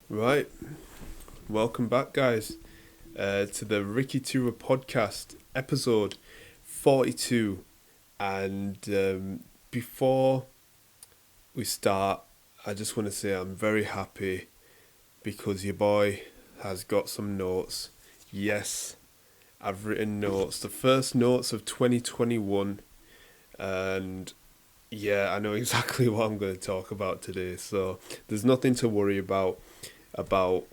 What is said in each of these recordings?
Right, welcome back, guys, to the Ricky2ra podcast, episode 42. And before we start, I just want to say I'm very happy because your boy has got some notes. Yes, I've written notes, the first notes of 2021, and yeah, I know exactly what I'm going to talk about today. So there's nothing to worry about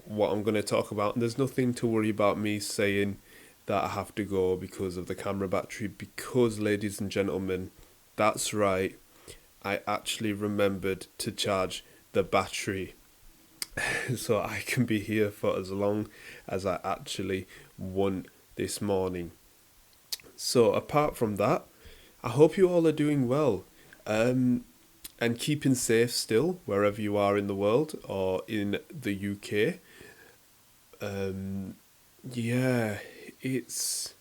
what I'm going to talk about. And there's nothing to worry about me saying that I have to go because of the camera battery, because, ladies and gentlemen, that's right, I actually remembered to charge the battery so I can be here for as long as I actually want this morning. So apart from that, I hope you all are doing well. And keeping safe still, wherever you are in the world or in the UK. Um, yeah, it's.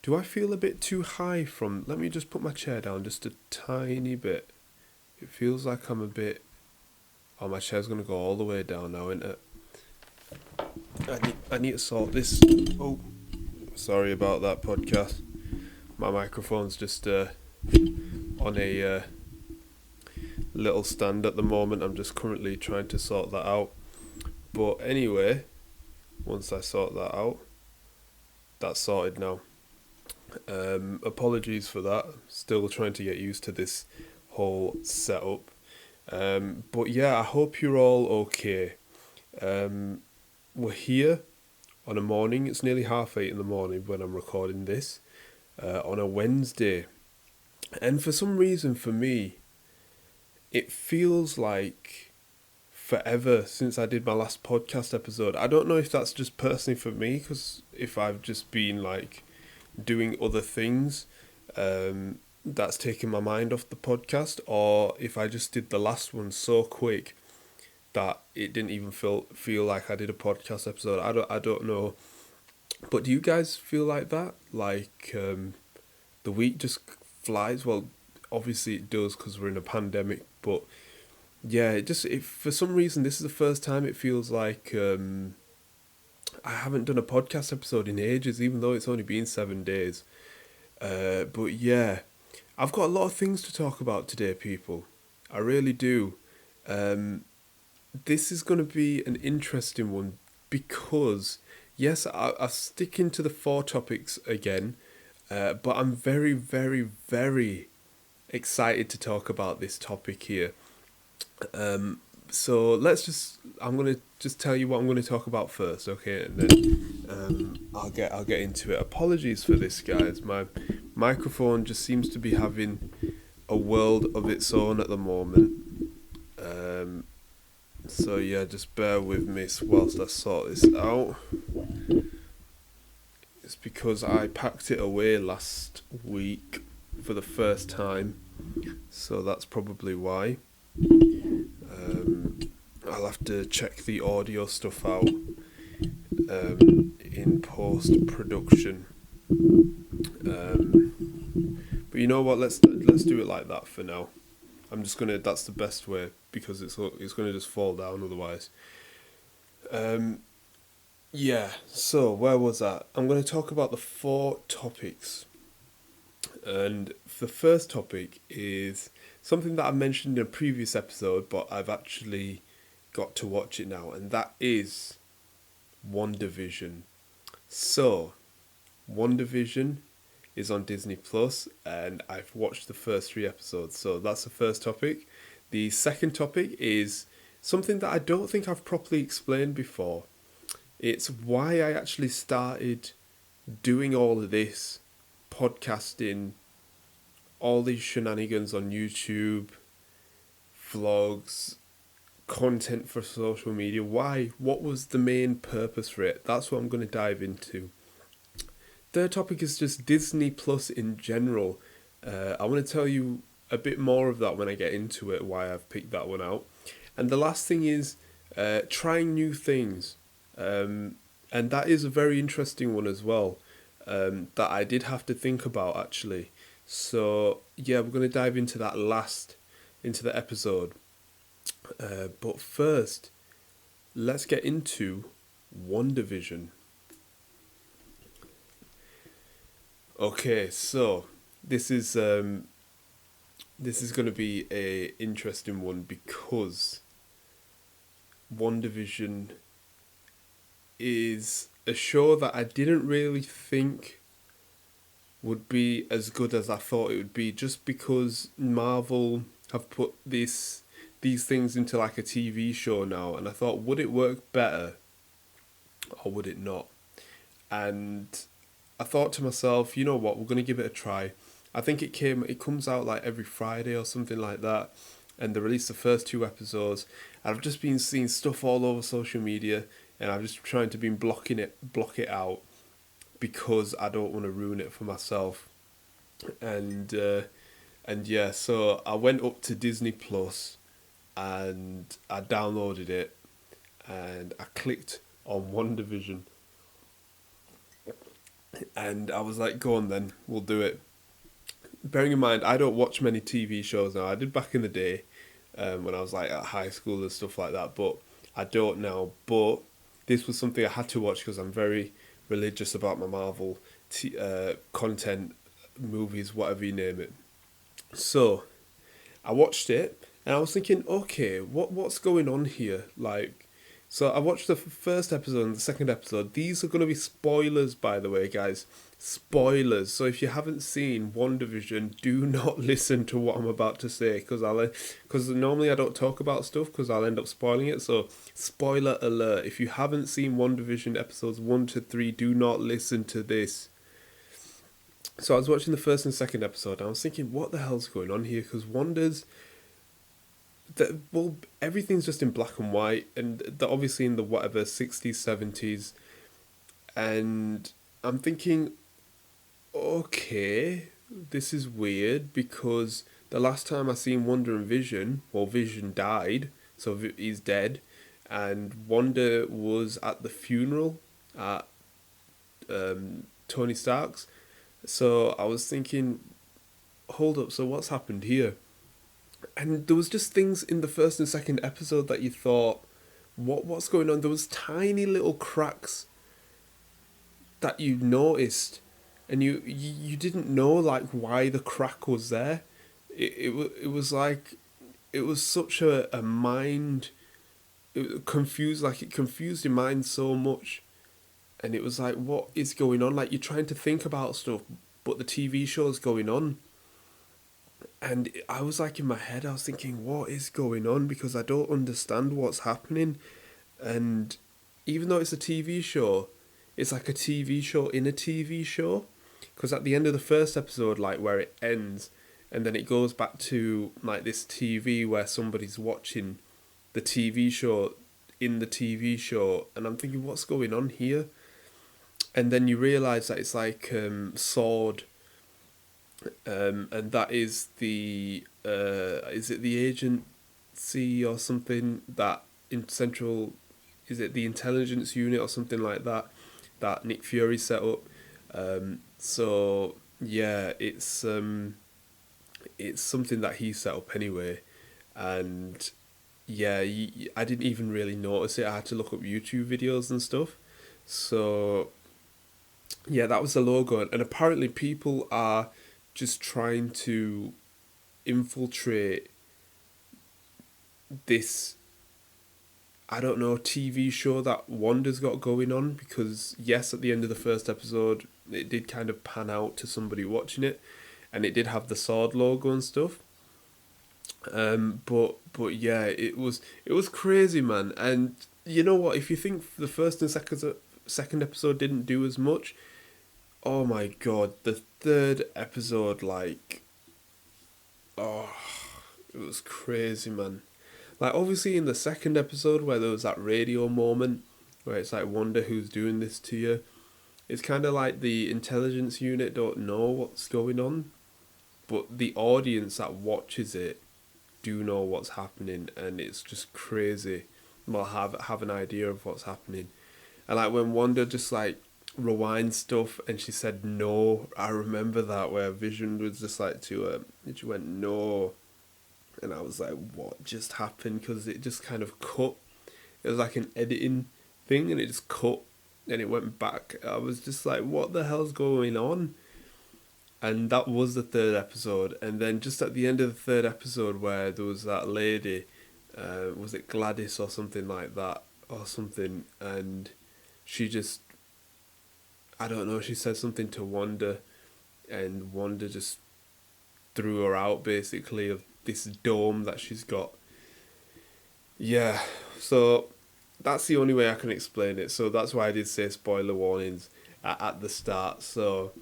Do I feel a bit too high from. Let me just put my chair down just a tiny bit. It feels like I'm a bit. Oh, my chair's going to go all the way down now, isn't it? I need to sort this. Oh, sorry about that, podcast. My microphone's just on a little stand at the moment. I'm just currently trying to sort that out. But anyway, once I sort that out, that's sorted now. Apologies for that. Still trying to get used to this whole setup. But yeah, I hope you're all okay. We're here on a morning. It's nearly 8:30 in the morning when I'm recording this on a Wednesday. And for some reason, for me, it feels like forever since I did my last podcast episode. I don't know if that's just personally for me, because if I've just been like doing other things, that's taken my mind off the podcast, or if I just did the last one so quick that it didn't even feel like I did a podcast episode. I don't know. But do you guys feel like that? Like the week just flies? Well, obviously it does because we're in a pandemic, but yeah, for some reason this is the first time it feels like I haven't done a podcast episode in ages, even though it's only been 7 days. But yeah, I've got a lot of things to talk about today, people. I really do. This is going to be an interesting one because, yes, I'm sticking to the four topics again, but I'm very, very, very excited to talk about this topic here. So I'm gonna just tell you what I'm gonna talk about first, okay, and then I'll get into it. Apologies for this, guys. My microphone just seems to be having a world of its own at the moment. So yeah, just bear with me whilst I sort this out. It's because I packed it away last week for the first time, so that's probably why. I'll have to check the audio stuff out in post production. But you know what? Let's do it like that for now. I'm just gonna. That's the best way because it's gonna just fall down otherwise. Yeah. So where was that? I'm gonna talk about the four topics, and the first topic is something that I mentioned in a previous episode, but I've actually got to watch it now, and that is WandaVision. So, WandaVision is on Disney Plus, and I've watched the first 3 episodes. So that's the first topic. The second topic is something that I don't think I've properly explained before. It's why I actually started doing all of this podcasting, all these shenanigans on YouTube, vlogs, content for social media. Why? What was the main purpose for it? That's what I'm going to dive into. Third topic is just Disney Plus in general. I want to tell you a bit more of that when I get into it, why I've picked that one out. And the last thing is trying new things. And that is a very interesting one as well, that I did have to think about actually. So yeah, we're going to dive into that into the episode. But first, let's get into WandaVision. Okay, so this is um, this is going to be a interesting one because WandaVision is a show that I didn't really think would be as good as I thought it would be, just because Marvel have put these things into like a TV show now, and I thought, would it work better or would it not? And I thought to myself, you know what, we're gonna give it a try. I think it comes out like every Friday or something like that, and they released the first two episodes. And I've just been seeing stuff all over social media, and I'm just trying to block it out because I don't want to ruin it for myself. And yeah, so I went up to Disney Plus, and I downloaded it, and I clicked on WandaVision, and I was like, "Go on, then we'll do it." Bearing in mind, I don't watch many TV shows now. I did back in the day, when I was like at high school and stuff like that, but I don't now. But this was something I had to watch because I'm very religious about my Marvel content, movies, whatever you name it. So I watched it and I was thinking, okay, what's going on here? Like, so I watched the first episode and the second episode. These are going to be spoilers, by the way, guys. Spoilers. So if you haven't seen WandaVision, do not listen to what I'm about to say, because normally I don't talk about stuff because I'll end up spoiling it. So spoiler alert: if you haven't seen WandaVision episodes 1 to 3, do not listen to this. So I was watching the first and second episode, and I was thinking, what the hell's going on here? Because everything's just in black and white, and they're obviously in the whatever 60s, 70s, and I'm thinking, okay, this is weird because the last time I seen Wanda and Vision, well, Vision died, so he's dead, and Wanda was at the funeral at Tony Stark's. So I was thinking, hold up, so what's happened here? And there was just things in the first and second episode that you thought, what's going on? There was tiny little cracks that you noticed, and you didn't know like why the crack was there. It was like, it was such a mind, it confused, like it confused your mind so much, and it was like, what is going on? Like you're trying to think about stuff, but the TV show's going on. And I was like, in my head, I was thinking, what is going on? Because I don't understand what's happening. And even though it's a TV show, it's like a TV show in a TV show. Because at the end of the first episode, like where it ends, and then it goes back to like this TV where somebody's watching the TV show in the TV show. And I'm thinking, what's going on here? And then you realise that it's like Sword. And that is is it the agency or something that in central, is it the intelligence unit or something like that, that Nick Fury set up? So yeah, it's something that he set up anyway, and yeah, I didn't even really notice it. I had to look up YouTube videos and stuff. So yeah, that was the logo, and apparently people are just trying to infiltrate this, I don't know, TV show that Wanda's got going on, because yes, at the end of the first episode it did kind of pan out to somebody watching it, and it did have the sword logo and stuff. But yeah, it was crazy, man. And you know what, if you think the first and second episode didn't do as much, oh my god, the third episode, like, oh, it was crazy, man. Like, obviously, in the second episode, where there was that radio moment, where it's like, wonder who's doing this to you, it's kind of like the intelligence unit don't know what's going on, but the audience that watches it do know what's happening, and it's just crazy. Well, have an idea of what's happening. And like when Wanda just like rewind stuff and she said no, I remember that, where Vision was just like to her and she went no, and I was like, what just happened? Because it just kind of cut, it was like an editing thing, and it just cut, and it went back. I was just like, what the hell's going on? And that was the third episode. And then just at the end of the third episode, where there was that lady, was it Gladys or something like that, or something, and she just, I don't know, she said something to Wanda, and Wanda just threw her out, basically, of this dome that she's got. Yeah, so that's the only way I can explain it. So that's why I did say spoiler warnings at the start. So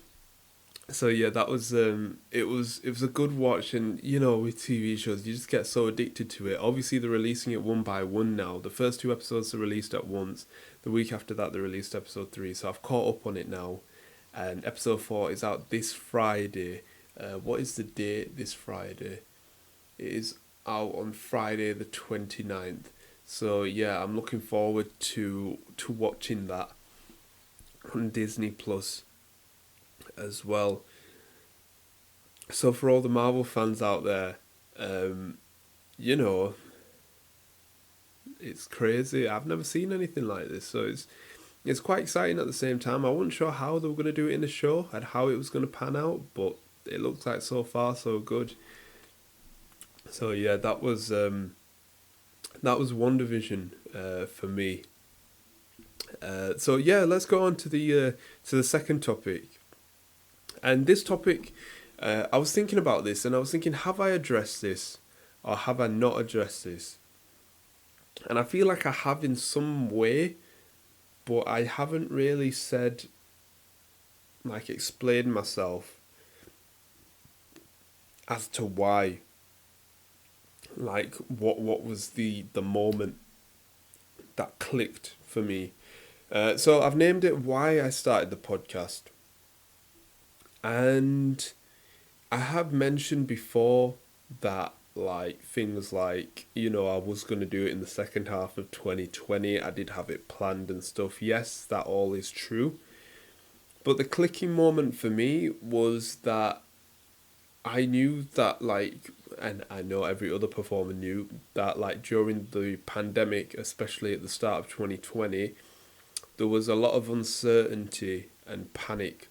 yeah, that was it was a good watch. And you know, with TV shows, you just get so addicted to it. Obviously, they're releasing it one by one now. The first two episodes are released at once. The week after that, they released episode 3. So I've caught up on it now, and episode 4 is out this Friday. What is the date this Friday? It is out on Friday the 29th. So yeah, I'm looking forward to watching that on Disney Plus as well. So for all the Marvel fans out there, you know, it's crazy. I've never seen anything like this, so it's quite exciting at the same time. I wasn't sure how they were going to do it in the show and how it was going to pan out, but it looks like so far so good. So yeah, that was WandaVision for me. So yeah, let's go on to the second topic. And this topic, I was thinking about this, and I was thinking, have I addressed this, or have I not addressed this? And I feel like I have in some way, but I haven't really said, like, explained myself as to why. Like, what was the moment that clicked for me? So I've named it Why I Started the Podcast. And I have mentioned before that, like, things like, you know, I was going to do it in the second half of 2020. I did have it planned and stuff. Yes, that all is true. But the clicking moment for me was that I knew that, like, and I know every other performer knew that, like, during the pandemic, especially at the start of 2020, there was a lot of uncertainty and panic.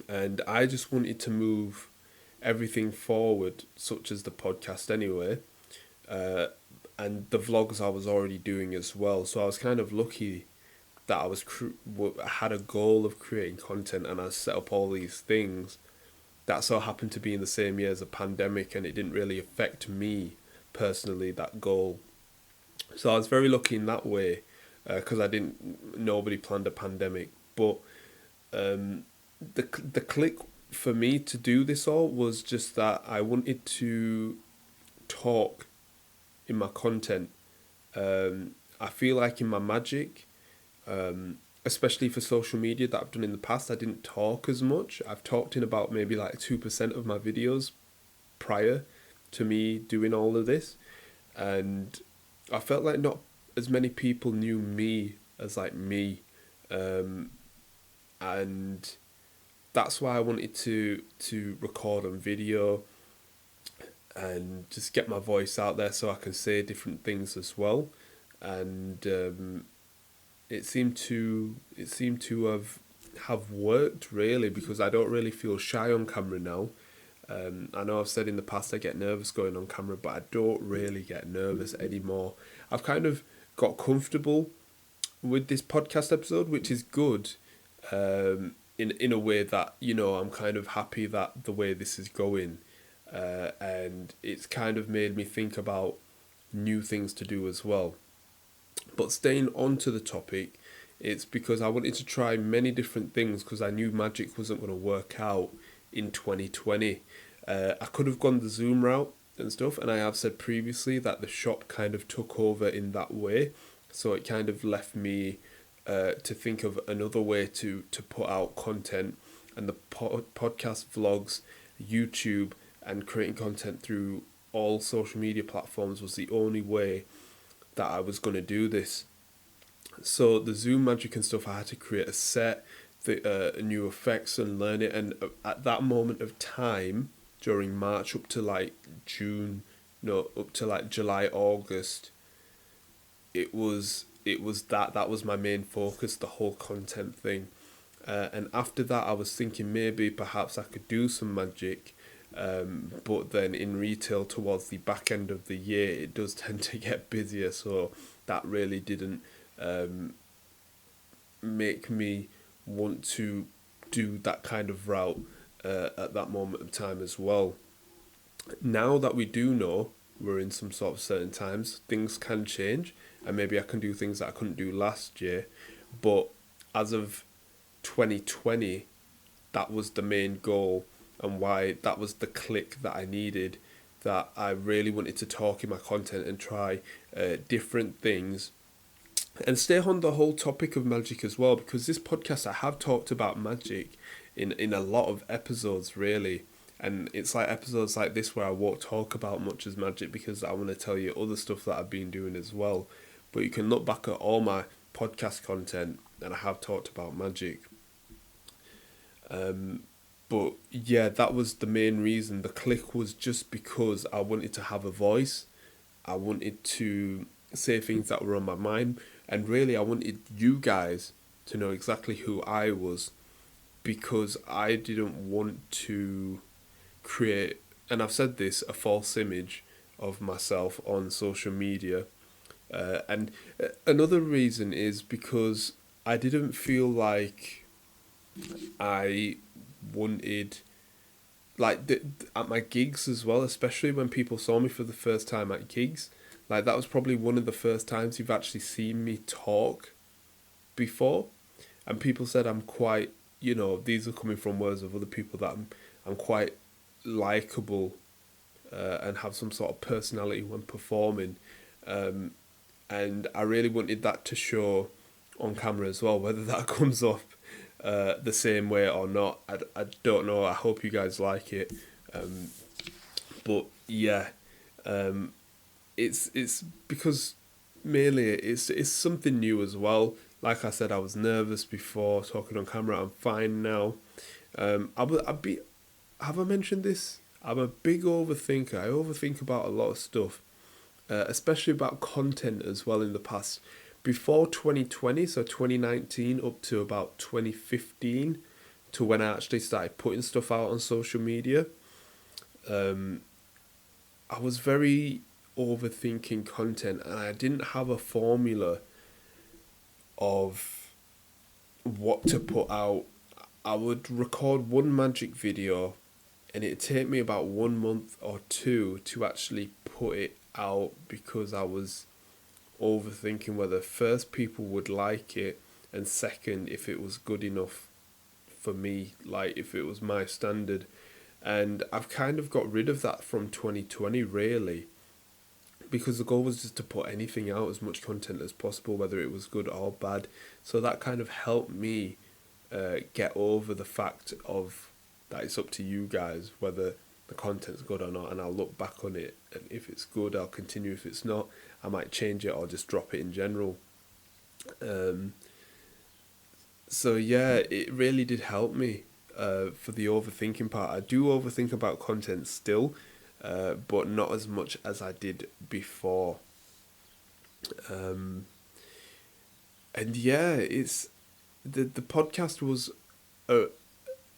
And I just wanted to move everything forward, such as the podcast anyway, and the vlogs I was already doing as well. So I was kind of lucky that I had a goal of creating content, and I set up all these things that so happened to be in the same year as a pandemic, and it didn't really affect me personally, that goal. So I was very lucky in that way, because nobody planned a pandemic. But the click for me to do this all was just that I wanted to talk in my content. I feel like in my magic, especially for social media that I've done in the past, I didn't talk as much. I've talked in about maybe like 2% of my videos prior to me doing all of this. And I felt like not as many people knew me as like me. And that's why I wanted to record on video and just get my voice out there so I can say different things as well. And it seemed to have worked, really, because I don't really feel shy on camera now. I know I've said in the past I get nervous going on camera, but I don't really get nervous anymore. I've kind of got comfortable with this podcast episode, which is good. In a way that, you know, I'm kind of happy that the way this is going, and it's kind of made me think about new things to do as well. But staying on to the topic, it's because I wanted to try many different things, because I knew magic wasn't going to work out in 2020. I could have gone the Zoom route and stuff, and I have said previously that the shop kind of took over in that way, so it kind of left me to think of another way to put out content, and the podcast, vlogs, YouTube, and creating content through all social media platforms was the only way that I was going to do this. So the Zoom magic and stuff, I had to create a set, new effects, and learn it. And at that moment of time, during March up to like July, August, that was my main focus, the whole content thing. And after that, I was thinking maybe perhaps I could do some magic. But then in retail towards the back end of the year, it does tend to get busier. So that really didn't make me want to do that kind of route at that moment of time as well. Now that we do know we're in some sort of certain times, things can change, and maybe I can do things that I couldn't do last year. But as of 2020, that was the main goal, and why that was the click that I needed, that I really wanted to talk in my content and try different things and stay on the whole topic of magic as well, because this podcast I have talked about magic in a lot of episodes really, and it's like episodes like this where I won't talk about much as magic because I want to tell you other stuff that I've been doing as well. But you can look back at all my podcast content and I have talked about magic. But yeah, that was the main reason. The click was just because I wanted to have a voice. I wanted to say things that were on my mind, and really I wanted you guys to know exactly who I was, because I didn't want to create, and I've said this, a false image of myself on social media. And another reason is because I didn't feel like I wanted, like at my gigs as well, especially when people saw me for the first time at gigs, like that was probably one of the first times you've actually seen me talk before, and people said I'm quite, these are coming from words of other people, that I'm quite likable and have some sort of personality when performing, and I really wanted that to show on camera as well. Whether that comes off the same way or not, I don't know. I hope you guys like it, but yeah, it's because mainly it's something new as well. Like I said, I was nervous before talking on camera. I'm fine now. Have I mentioned this? I'm a big overthinker. I overthink about a lot of stuff, especially about content as well in the past. Before 2020, so 2019 up to about 2015, to when I actually started putting stuff out on social media, I was very overthinking content, and I didn't have a formula of what to put out. I would record one magic video and it'd take me about 1 month or two to actually put it out, because I was overthinking whether first people would like it, and second if it was good enough for me, like if it was my standard. And I've kind of got rid of that from 2020 really, because the goal was just to put anything out, as much content as possible, whether it was good or bad. So that kind of helped me get over the fact of that it's up to you guys whether the content's good or not, and I'll look back on it, and if it's good I'll continue, if it's not I might change it or just drop it in general. So yeah, it really did help me for the overthinking part. I do overthink about content still, but not as much as I did before. And yeah, it's the podcast was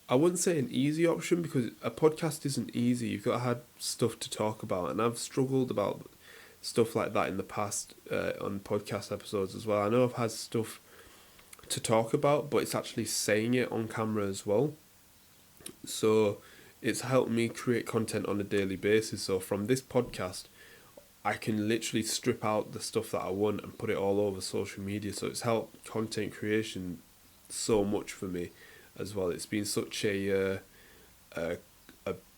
I wouldn't say an easy option, because a podcast isn't easy. You've got to have stuff to talk about, and I've struggled about stuff like that in the past on podcast episodes as well. I know I've had stuff to talk about, but it's actually saying it on camera as well. So it's helped me create content on a daily basis. So from this podcast, I can literally strip out the stuff that I want and put it all over social media. So it's helped content creation so much for me as well. It's been such a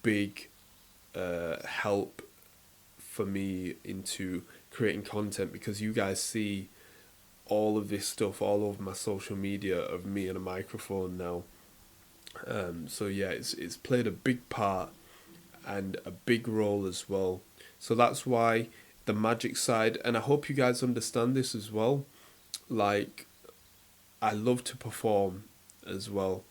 big help for me into creating content, because you guys see all of this stuff all over my social media of me and a microphone now. So yeah, it's played a big part and a big role as well. So that's why the magic side, and I hope you guys understand this as well. Like, I love to perform as well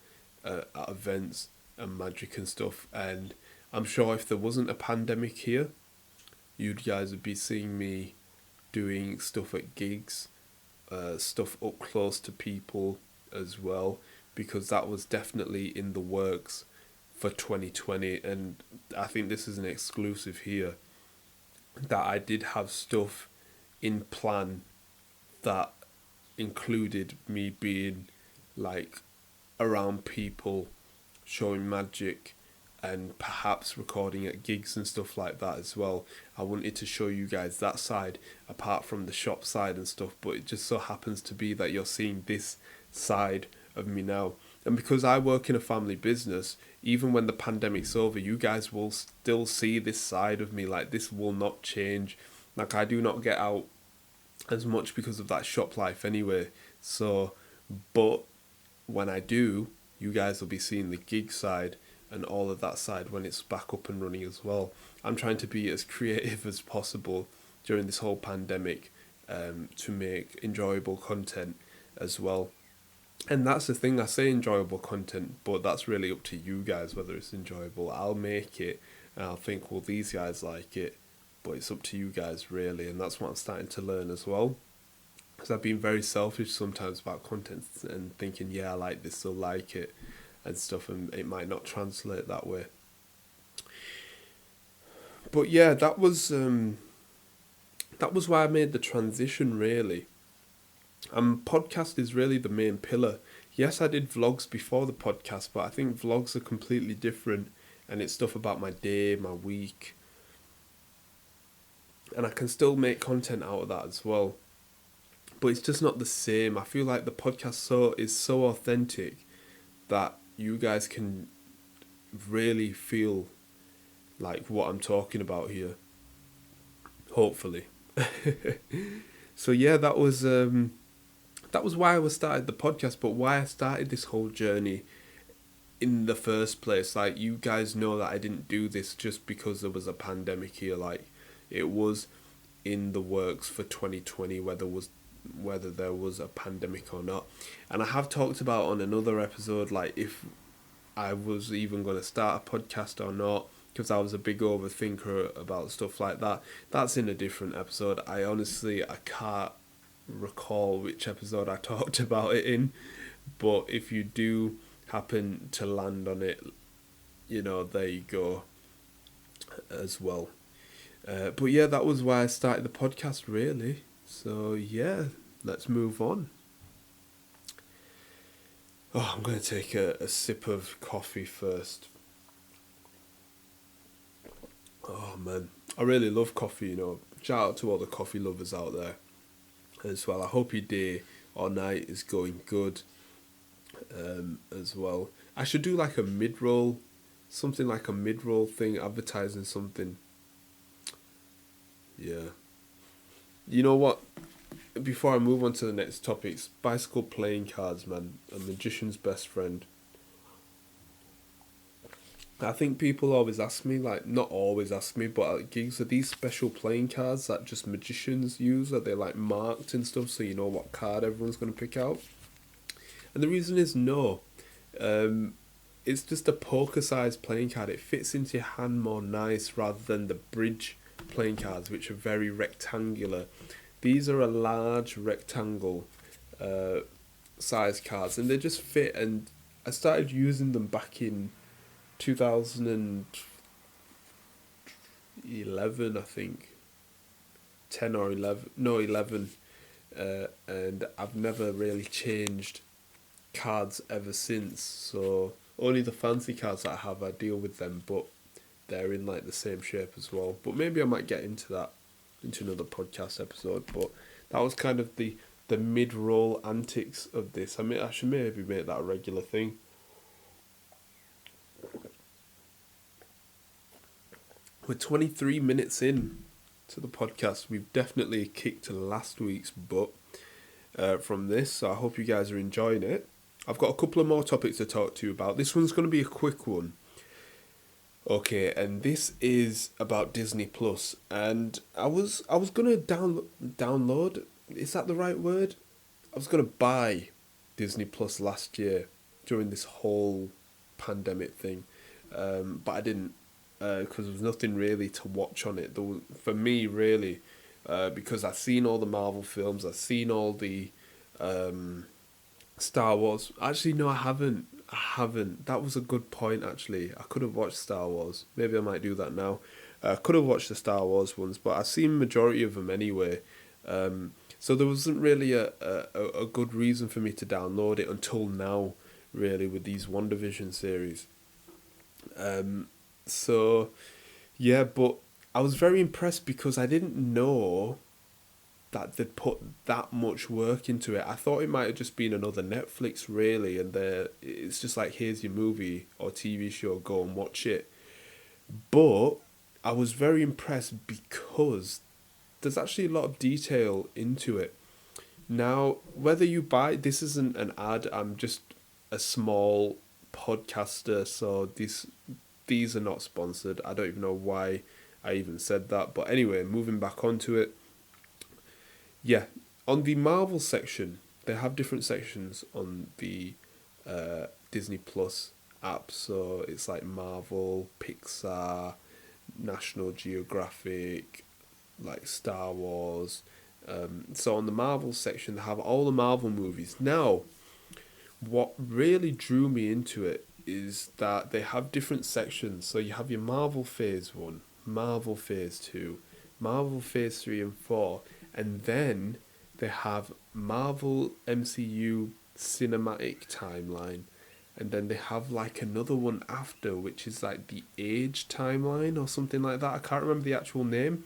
at events and magic and stuff, and I'm sure if there wasn't a pandemic here, you guys would be seeing me doing stuff at gigs, stuff up close to people as well, because that was definitely in the works for 2020. And I think this is an exclusive here, that I did have stuff in plan that included me being like around people, showing magic, and perhaps recording at gigs and stuff like that as well. I wanted to show you guys that side apart from the shop side and stuff, but it just so happens to be that you're seeing this side of me now. And because I work in a family business, even when the pandemic's over, you guys will still see this side of me. Like, this will not change. Like, I do not get out as much because of that shop life anyway. So, but when I do, you guys will be seeing the gig side and all of that side when it's back up and running as well. I'm trying to be as creative as possible during this whole pandemic, to make enjoyable content as well. And that's the thing, I say enjoyable content, but that's really up to you guys whether it's enjoyable. I'll make it and I'll think, well, these guys like it, but it's up to you guys really. And that's what I'm starting to learn as well, because I've been very selfish sometimes about content and thinking, yeah, I like this, they'll like it and stuff, and it might not translate that way. But yeah, that was why I made the transition really. Podcast is really the main pillar. Yes, I did vlogs before the podcast, but I think vlogs are completely different, and it's stuff about my day, my week, and I can still make content out of that as well. But it's just not the same. I feel like the podcast is so authentic that you guys can really feel like what I'm talking about here. Hopefully. So yeah, that was why I started the podcast, but why I started this whole journey in the first place. Like, you guys know that I didn't do this just because there was a pandemic here. Like, it was in the works for 2020, whether there was a pandemic or not. And I have talked about on another episode, like, if I was even going to start a podcast or not, because I was a big overthinker about stuff like that. That's in a different episode. I can't recall which episode I talked about it in, but if you do happen to land on it, there you go as well. But yeah, that was why I started the podcast really. So yeah, let's move on. I'm going to take a sip of coffee first. Oh man, I really love coffee, Shout out to all the coffee lovers out there as well. I hope your day or night is going good as well. I should do like a mid-roll, something like a mid-roll thing, advertising something. Yeah. You know what? Before I move on to the next topics, bicycle playing cards, man. A magician's best friend. I think people always ask me, like, not always ask me, but at gigs, are these special playing cards that just magicians use? Are they like marked and stuff so you know what card everyone's going to pick out? And the reason is no. It's just a poker-sized playing card. It fits into your hand more nice rather than the bridge playing cards, which are very rectangular. These are a large rectangle size cards, and they just fit. And I started using them back in 2011, I think. 10 or 11. No, 11. And I've never really changed cards ever since. So only the fancy cards that I have, I deal with them, but they're in like the same shape as well. But maybe I might get into that into another podcast episode. But that was kind of the mid-roll antics of this. I should maybe make that a regular thing. We're 23 minutes in to the podcast. We've definitely kicked last week's butt from this, so I hope you guys are enjoying it. I've got a couple of more topics to talk to you about. This one's going to be a quick one. Okay, and this is about Disney Plus, and I was gonna download. Is that the right word? I was gonna buy Disney Plus last year during this whole pandemic thing, but I didn't because there was nothing really to watch on it. For me, really, because I've seen all the Marvel films, I've seen all the Star Wars. Actually, no, I haven't. I haven't. That was a good point, actually. I could have watched Star Wars. Maybe I might do that now. I could have watched the Star Wars ones, but I've seen majority of them anyway. So there wasn't really a good reason for me to download it until now, really, with these WandaVision series. So, yeah, but I was very impressed because I didn't know that they'd put that much work into it. I thought it might have just been another Netflix, really, and it's just like, here's your movie or TV show, go and watch it. But I was very impressed because there's actually a lot of detail into it. Now, whether you buy, this isn't an ad, I'm just a small podcaster, so these are not sponsored. I don't even know why I even said that. But anyway, moving back onto it. Yeah, on the Marvel section, they have different sections on the Disney Plus app. So it's like Marvel, Pixar, National Geographic, like Star Wars. So on the Marvel section, they have all the Marvel movies. Now, what really drew me into it is that they have different sections. So you have your Marvel Phase 1, Marvel Phase 2, Marvel Phase 3 and 4, and then they have Marvel MCU Cinematic Timeline, and then they have like another one after, which is like the Age Timeline or something like that. I can't remember the actual name,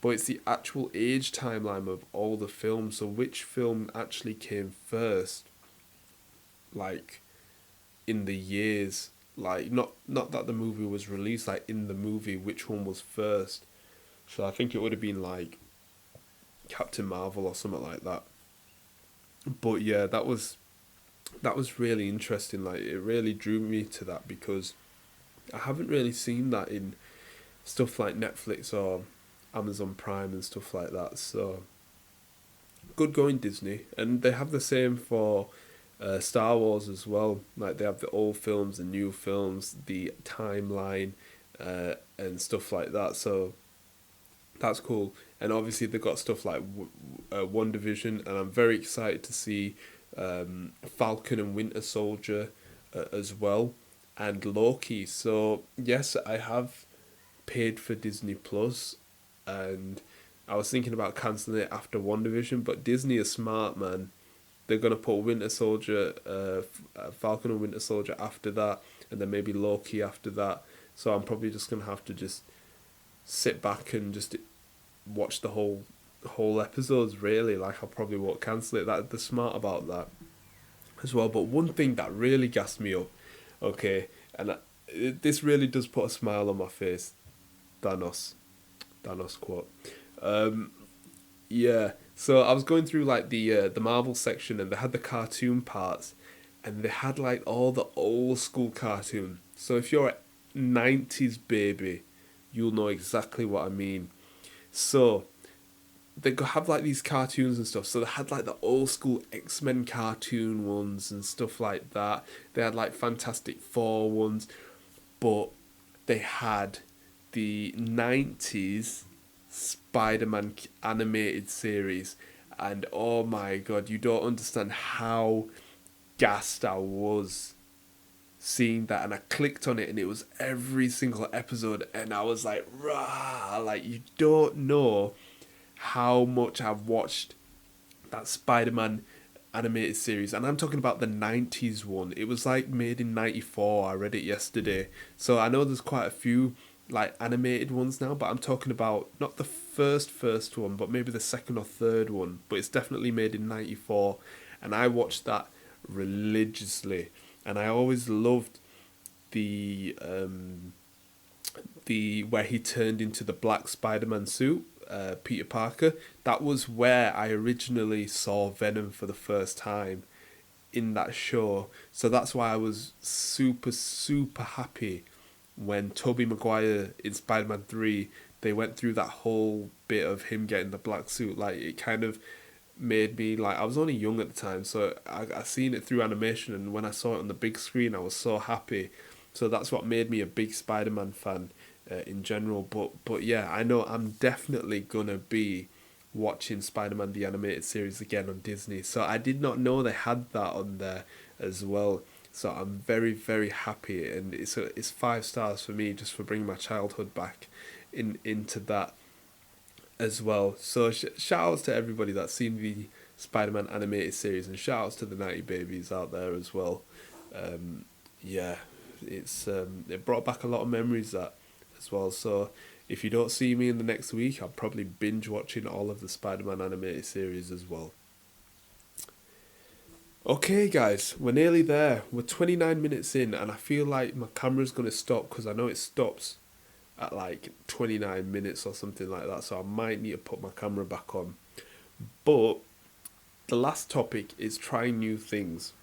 but it's the actual age timeline of all the films. So which film actually came first, like in the years, like not that the movie was released, like in the movie, which one was first. So I think it would have been like Captain Marvel or something like that. But yeah, that was really interesting. Like, it really drew me to that because I haven't really seen that in stuff like Netflix or Amazon Prime and stuff like that. So good going, Disney. And they have the same for Star Wars as well. Like, they have the old films, the new films, the timeline, and stuff like that. So that's cool. And obviously they've got stuff like WandaVision, and I'm very excited to see Falcon and Winter Soldier as well, and Loki. So yes, I have paid for Disney Plus, and I was thinking about cancelling it after WandaVision, but Disney is smart, man. They're gonna put Winter Soldier, Falcon and Winter Soldier after that, and then maybe Loki after that. So I'm probably just gonna have to just sit back and just watch the whole episodes. Really, like, I probably won't cancel it. That they're smart about that as well. But one thing that really gassed me up, okay, and this really does put a smile on my face. Thanos quote. Yeah. So I was going through like the Marvel section, and they had the cartoon parts, and they had like all the old school cartoon. So if you're a 90s baby, you'll know exactly what I mean. So they have like these cartoons and stuff. So they had like the old school X-Men cartoon ones and stuff like that. They had like Fantastic Four ones, but they had the 90s Spider-Man animated series, and oh my god, you don't understand how gassed I was seeing that. And I clicked on it, and it was every single episode, and I was like, rah, like, you don't know how much I've watched that Spider-Man animated series. And I'm talking about the 90s one. It was like made in 94. I read it yesterday. So I know there's quite a few like animated ones now, but I'm talking about not the first one, but maybe the second or third one. But it's definitely made in 94, and I watched that religiously. And I always loved the where he turned into the black Spider-Man suit, Peter Parker. That was where I originally saw Venom for the first time, in that show. So that's why I was super, super happy when Tobey Maguire in Spider-Man 3, they went through that whole bit of him getting the black suit. Like, it kind of made me, like, I was only young at the time, so I seen it through animation, and when I saw it on the big screen, I was so happy. So that's what made me a big Spider-Man fan in general. But yeah, I know I'm definitely gonna be watching Spider-Man the Animated Series again on Disney. So I did not know they had that on there as well. So I'm very, very happy, and it's 5 stars for me just for bringing my childhood back into that as well. So shout outs to everybody that's seen the Spider-Man animated series, and shout outs to the 90 babies out there as well. Yeah, it brought back a lot of memories that as well. So if you don't see me in the next week, I'll probably binge watching all of the Spider-Man animated series as well. Okay guys, we're nearly there. We're 29 minutes in, and I feel like my camera's going to stop because I know it stops at like 29 minutes or something like that, so I might need to put my camera back on. But the last topic is trying new things.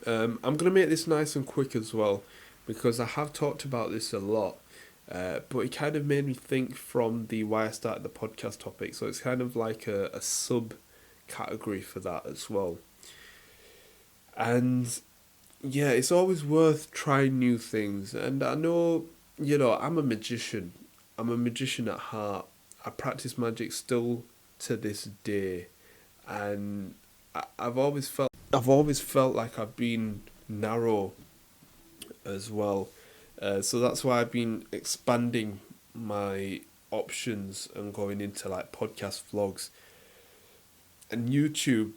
I'm going to make this nice and quick as well, because I have talked about this a lot, but it kind of made me think from the why I started the podcast topic, so it's kind of like a sub-category for that as well. And yeah, it's always worth trying new things, and I know, I'm a magician. I'm a magician at heart. I practice magic still to this day, and I've always felt like I've been narrow as well. So that's why I've been expanding my options and going into like podcast vlogs and YouTube.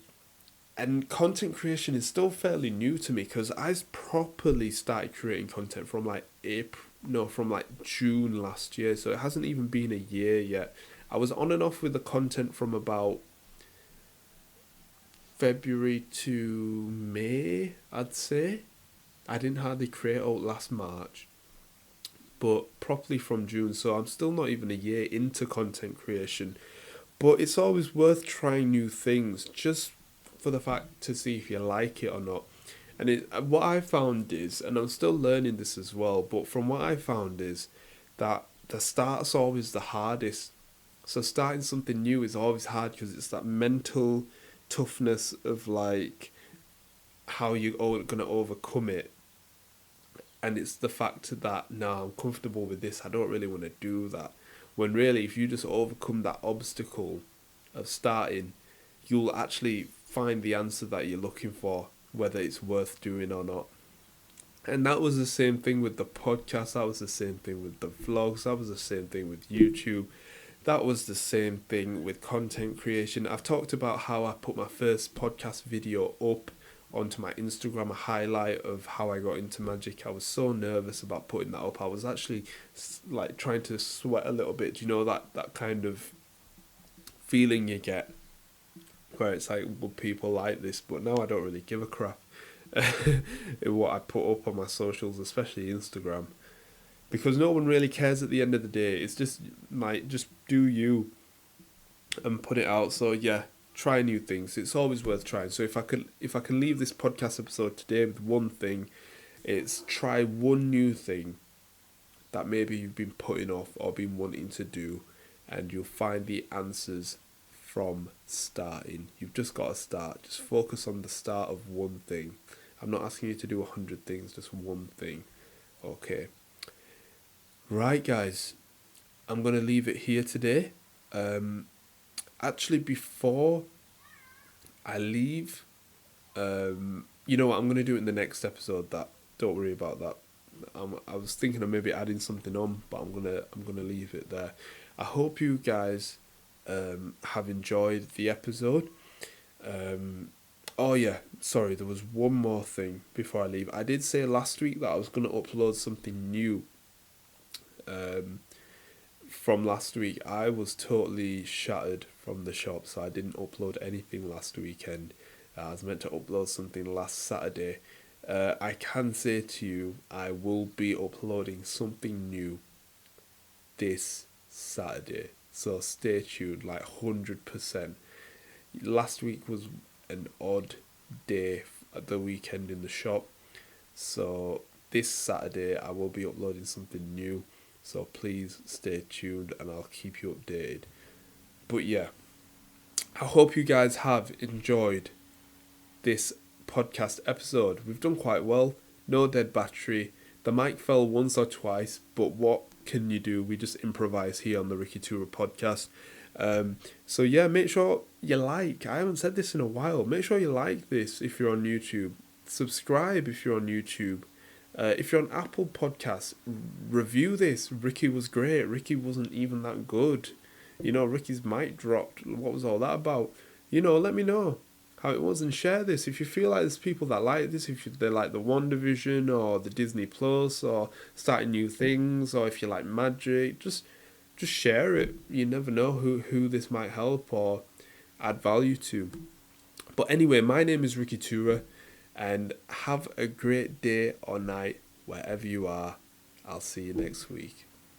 And content creation is still fairly new to me, because I properly started creating content from like June last year. So it hasn't even been a year yet. I was on and off with the content from about February to May, I'd say. I didn't hardly create out last March, but properly from June. So I'm still not even a year into content creation. But it's always worth trying new things, just for the fact to see if you like it or not. And what I found is, and I'm still learning this as well, but from what I found is that the start's always the hardest. So starting something new is always hard, because it's that mental toughness of like how you're going to overcome it. And it's the fact that, no, I'm comfortable with this, I don't really want to do that. When really, if you just overcome that obstacle of starting, you'll actually find the answer that you're looking for, whether it's worth doing or not. And that was the same thing with the podcast, that was the same thing with the vlogs, that was the same thing with YouTube, that was the same thing with content creation. I've talked about how I put my first podcast video up onto my Instagram, a highlight of how I got into magic. I was so nervous about putting that up. I was actually like trying to sweat a little bit. Do you know that kind of feeling you get, where it's like, will people like this? But now I don't really give a crap what I put up on my socials, especially Instagram, because no one really cares at the end of the day. It's just do you and put it out. So yeah, try new things. It's always worth trying. So if I can leave this podcast episode today with one thing, it's try one new thing that maybe you've been putting off or been wanting to do, and you'll find the answers from starting. You've just got to start. Just focus on the start of one thing. I'm not asking you to do 100 things, just one thing. Okay. Right, guys. I'm going to leave it here today. Actually, before I leave, you know what? I'm going to do it in the next episode. Don't worry about that. I was thinking of maybe adding something on, but I'm gonna leave it there. I hope you guys have enjoyed the episode. Oh yeah, sorry, there was one more thing before I leave. I did say last week that I was going to upload something new from last week. I was totally shattered from the shop, so I didn't upload anything last weekend. I was meant to upload something last Saturday. I can say to you, I will be uploading something new this Saturday. So stay tuned, like 100%. Last week was an odd day at the weekend in the shop. So this Saturday I will be uploading something new. So please stay tuned and I'll keep you updated. But yeah, I hope you guys have enjoyed this podcast episode. We've done quite well. No dead battery. The mic fell once or twice, but what can you do? We just improvise here on the Ricky2ra podcast. So yeah, make sure you like. I haven't said this in a while. Make sure you like this if you're on YouTube. Subscribe if you're on YouTube. If you're on Apple Podcasts, review this. Ricky was great. Ricky wasn't even that good. Ricky's mic dropped. What was all that about? Let me know how it was and share this. If you feel like there's people that like this, if they like the WandaVision or the Disney Plus or starting new things, or if you like magic, just share it. You never know who this might help or add value to. But anyway, my name is Ricky2ra, and have a great day or night wherever you are. I'll see you next week.